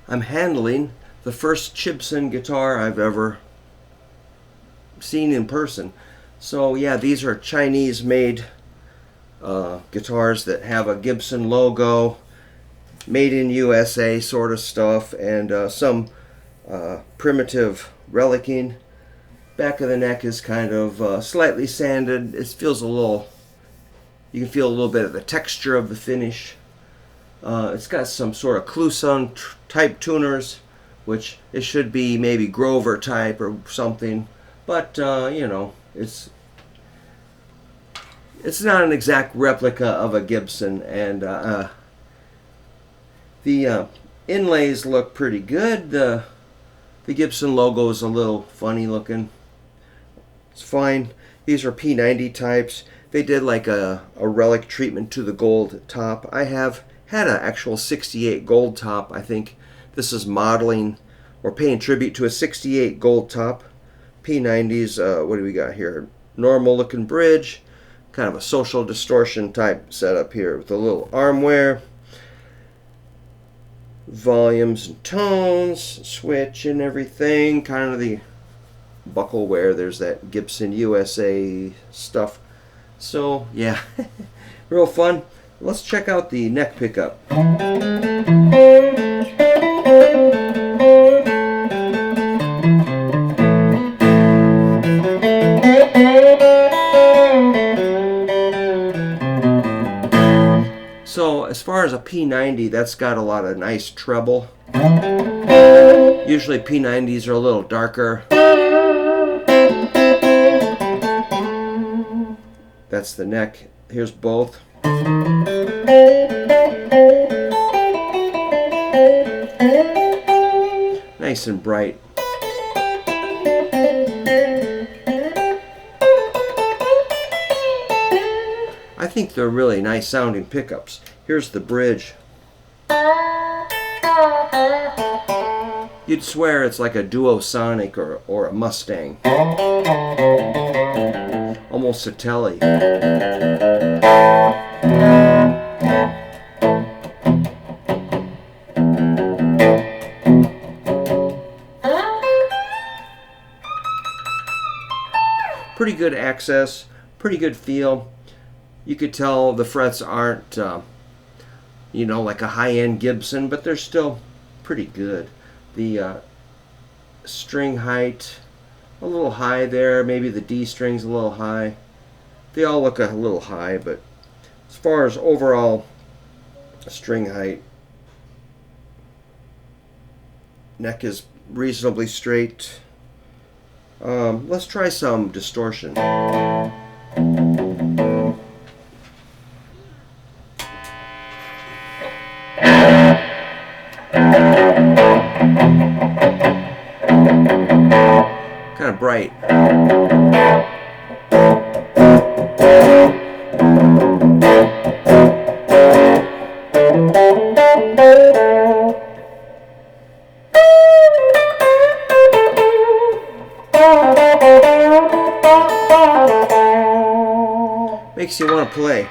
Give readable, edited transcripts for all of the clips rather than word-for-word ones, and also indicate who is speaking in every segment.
Speaker 1: I'm handling the first Chibson guitar I've ever seen in person. So yeah, these are Chinese made guitars that have a Gibson logo, made in USA sort of stuff, and some primitive relicing. Back of the neck is kind of slightly sanded. It feels a little, you can feel a little bit of the texture of the finish. It's got some sort of Chibson type tuners, which it should be maybe Grover type or something, but you know, it's not an exact replica of a Gibson, and the inlays look pretty good. The Gibson logo is a little funny looking. It's fine. These are P90 types. They did like a relic treatment to the gold top. I have had an actual 68 gold top. I think this is modeling or paying tribute to a 68 gold top. P90s, what do we got here? Normal looking bridge. Kind of a social distortion type setup here with a little arm wear. Volumes and tones, switch and everything. Kind of the buckle wear. There's that Gibson USA stuff. So yeah, real fun. Let's check out the neck pickup. So as far as a P90, that's got a lot of nice treble. Usually P90s are a little darker. That's the neck. Here's both. Nice and bright. I think they're really nice sounding pickups. Here's the bridge. You'd swear it's like a Duosonic or a Mustang. Almost a Telly. Pretty good access, pretty good feel. You could tell the frets aren't, you know, like a high-end Gibson, but they're still pretty good. The string height, a little high there. Maybe the D string's a little high. They all look a little high, but as far as overall string height, neck is reasonably straight. Let's try some distortion. Kind of bright. Makes you want to play.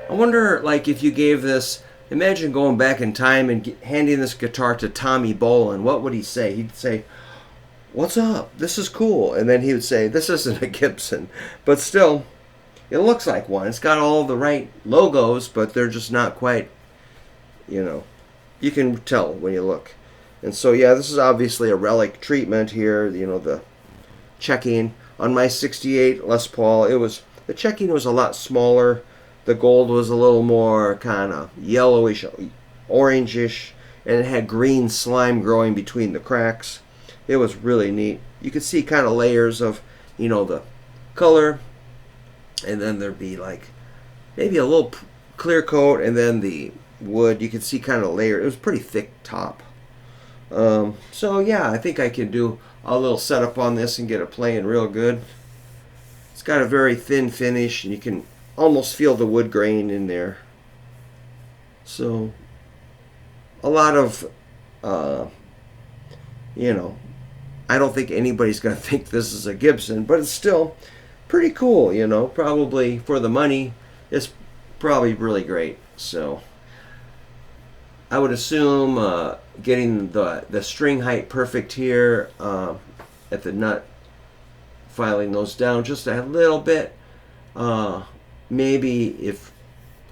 Speaker 1: I wonder, like, if you gave this, imagine going back in time and handing this guitar to Tommy Bolin, what would he say? He'd say, "What's up? This is cool." And then he would say, "This isn't a Gibson." But still, it looks like one. It's got all the right logos, but they're just not quite, you know, you can tell when you look. And so, yeah, this is obviously a relic treatment here, you know, the checking. On my 68 Les Paul, the checking was a lot smaller. The gold was a little more kind of yellowish, orangish, and it had green slime growing between the cracks. It was really neat. You could see kind of layers of, you know, the color, and then there'd be like maybe a little clear coat, and then the wood. You could see kind of layer. It was pretty thick top. So yeah, I think I can do a little setup on this and get it playing real good. It's got a very thin finish, and you can almost feel the wood grain in there. So a lot of, you know, I don't think anybody's going to think this is a Gibson, but it's still pretty cool, you know. Probably for the money, it's probably really great. So I would assume getting the string height perfect here at the nut, filing those down just a little bit. Maybe if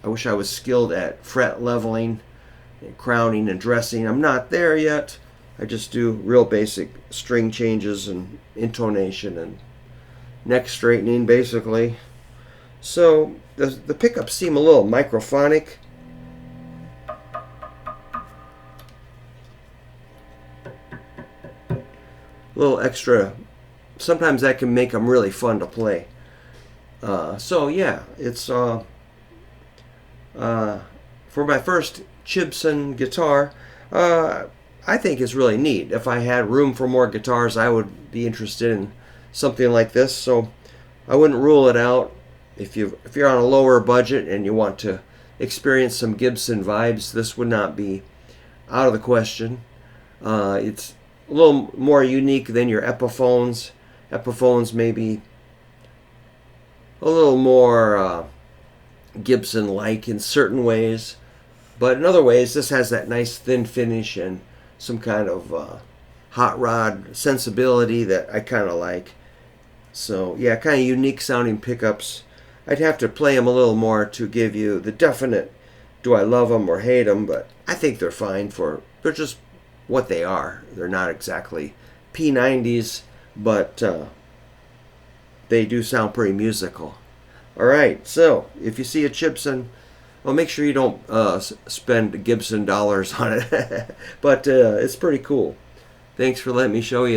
Speaker 1: I wish I was skilled at fret leveling and crowning and dressing. I'm not there yet. I just do real basic string changes and intonation and neck straightening, basically. So the pickups seem a little microphonic. A little extra. Sometimes that can make them really fun to play. So yeah, it's for my first Chibson guitar. I think it's really neat. If I had room for more guitars, I would be interested in something like this. So I wouldn't rule it out. If you're on a lower budget and you want to experience some Gibson vibes, this would not be out of the question. It's a little more unique than your Epiphones. Epiphones maybe a little more Gibson-like in certain ways, but in other ways this has that nice thin finish and some kind of hot rod sensibility that I kind of like. So yeah, kind of unique sounding pickups. I'd have to play them a little more to give you the definite do I love them or hate them, but I think they're fine they're just what they are. They're not exactly P90s, but they do sound pretty musical. Alright, so if you see a Chibson, well, make sure you don't spend Gibson dollars on it. But it's pretty cool. Thanks for letting me show you